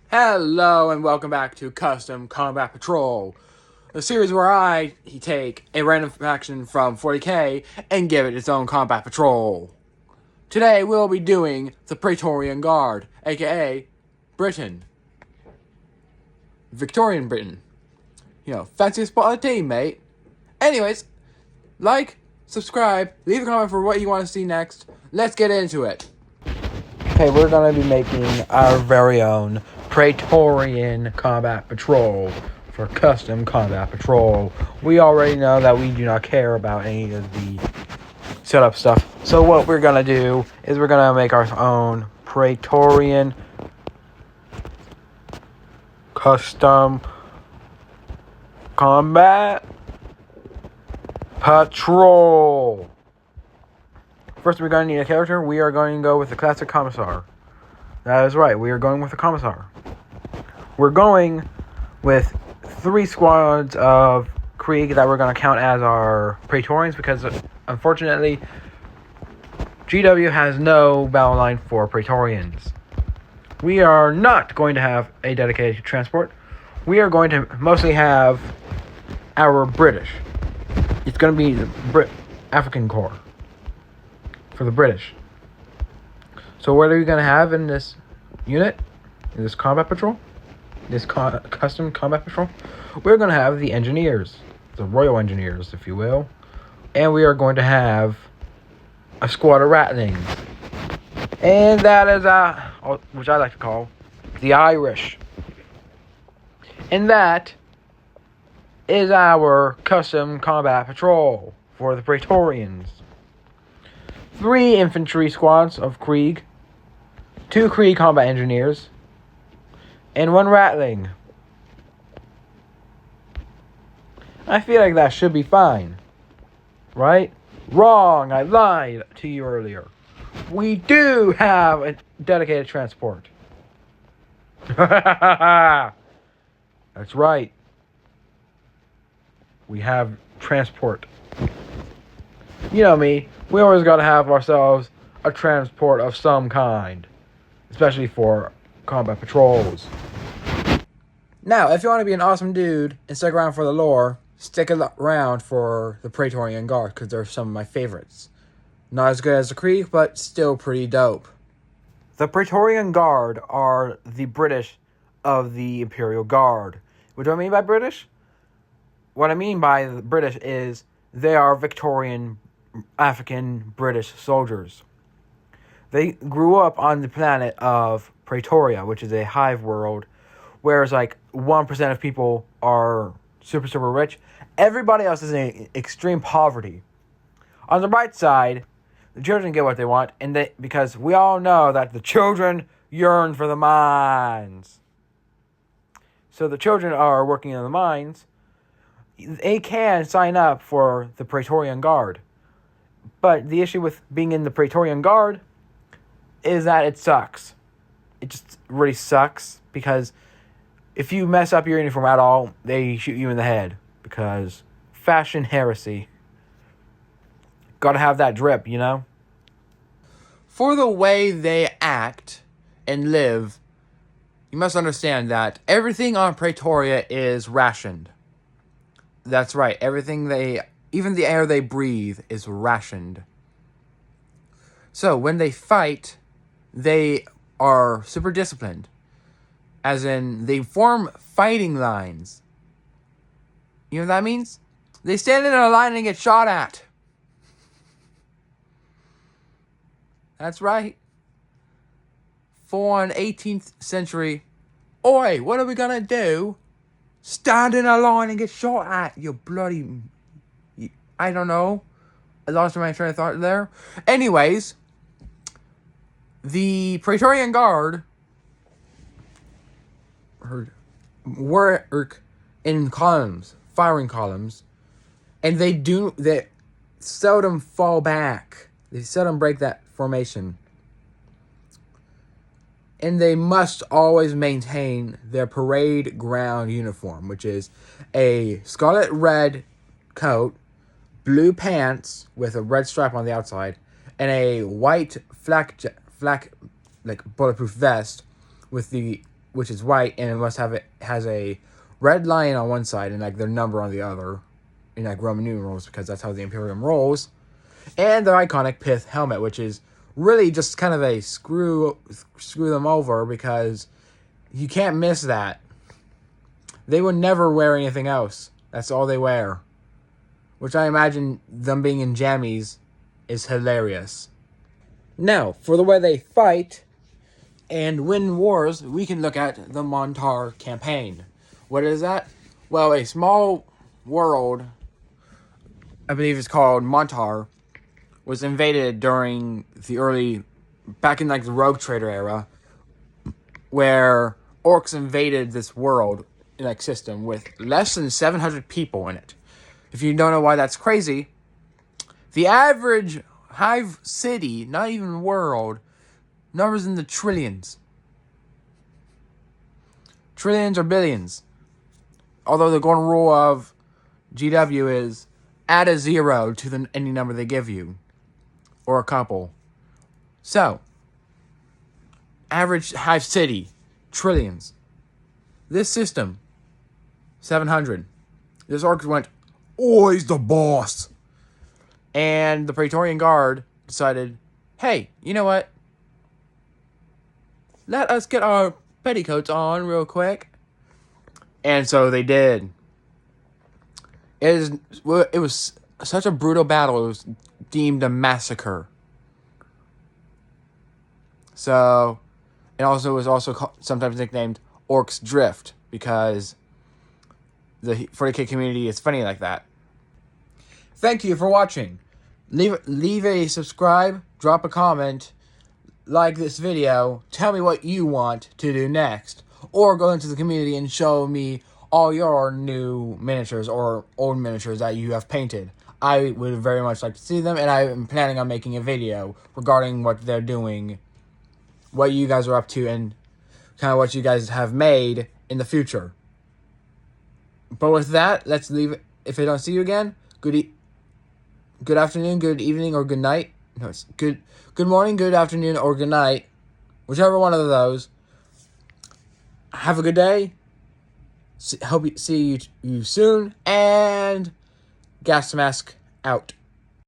Hello and welcome back to Kustom Combat Patrol, a series where I take a random faction from 40k and give it its own combat patrol. Today we'll be doing the Praetorian Guard, aka Britain. Victorian Britain. Fancy spot of the team, mate. Anyways, like, subscribe, leave a comment for what you want to see next. Let's get into it. Okay, we're going to be making our very own Praetorian Combat Patrol for Kustom Combat Patrol. We already know that we do not care about any of the setup stuff. So what we're going to do is we're going to make our own Praetorian Kustom Combat Patrol. First, we're going to need a character. We are going to go with the classic Commissar. That is right. We are going with the Commissar. We're going with 3 squads of Krieg that we're going to count as our Praetorians because, unfortunately, GW has no battle line for Praetorians. We are not going to have a dedicated transport. We are going to mostly have our British. It's going to be the African Corps. For the British. So what are we going to have in this unit? In this combat patrol? This Kustom Combat Patrol? We're going to have the engineers. The Royal Engineers, if you will. And we are going to have a squad of ratlings. And that is, which I like to call, the Irish. And that is our Kustom Combat Patrol for the Praetorians. 3 infantry squads of Krieg, 2 Krieg combat engineers, and 1 ratling. I feel like that should be fine. Right? Wrong, I lied to you earlier. We do have a dedicated transport. That's right. We have transport. You know me. We always got to have ourselves a transport of some kind, especially for combat patrols. Now, if you want to be an awesome dude and stick around for the lore, stick around for the Praetorian Guard, because they're some of my favorites. Not as good as the Krieg, but still pretty dope. The Praetorian Guard are the British of the Imperial Guard. What do I mean by British? What I mean by the British is they are Victorian African British soldiers. They grew up on the planet of Praetoria, which is a hive world, whereas like 1% of people are super rich. Everybody else is in extreme poverty. On the bright side, the children get what they want, and because we all know that the children yearn for the mines. So the children are working in the mines. They can sign up for the Praetorian Guard. But the issue with being in the Praetorian Guard is that it sucks. It just really sucks because if you mess up your uniform at all, they shoot you in the head because fashion heresy. Gotta have that drip, you know? For the way they act and live, you must understand that everything on Praetoria is rationed. That's right, even the air they breathe is rationed. So when they fight, they are super disciplined. As in, they form fighting lines. You know what that means? They stand in a line and get shot at. That's right. For an 18th century, oi, what are we gonna do? Stand in a line and get shot at, you bloody... I don't know. I lost my train of thought there. Anyways, the Praetorian Guard work in columns, firing columns, and they seldom fall back. They seldom break that formation. And they must always maintain their parade ground uniform, which is a scarlet red coat, blue pants with a red stripe on the outside, and a white flak like bulletproof vest with which is white, and it has a red lion on one side and like their number on the other, in like Roman numerals, because that's how the Imperium rolls. And their iconic pith helmet, which is really just kind of a screw them over, because you can't miss that. They would never wear anything else. That's all they wear. Which I imagine them being in jammies is hilarious. Now, for the way they fight and win wars, we can look at the Montar campaign. What is that? Well, a small world, I believe it's called Montar, was invaded during back in like the Rogue Trader era, where orcs invaded this world like system with less than 700 people in it. If you don't know why that's crazy, the average hive city, not even world, numbers in the trillions. Trillions or billions. Although the golden rule of GW is add a 0 to any number they give you. Or a couple. So, average hive city, trillions. This system, 700. This orc went, oh, he's the boss. And the Praetorian Guard decided, hey, you know what? Let us get our petticoats on real quick. And so they did. It was such a brutal battle, it was deemed a massacre. So, it was also sometimes nicknamed Orcs Drift, because the 40k community is funny like that. Thank you for watching. Leave a subscribe, drop a comment, like this video, tell me what you want to do next, or go into the community and show me all your new miniatures or old miniatures that you have painted. I would very much like to see them, and I am planning on making a video regarding what they're doing, what you guys are up to, and kind of what you guys have made in the future. But with that, let's leave it. If I don't see you again, good afternoon, good evening, or good night. No, it's good morning, good afternoon, or good night. Whichever one of those. Have a good day. Hope you see you soon. And Gas Mask out.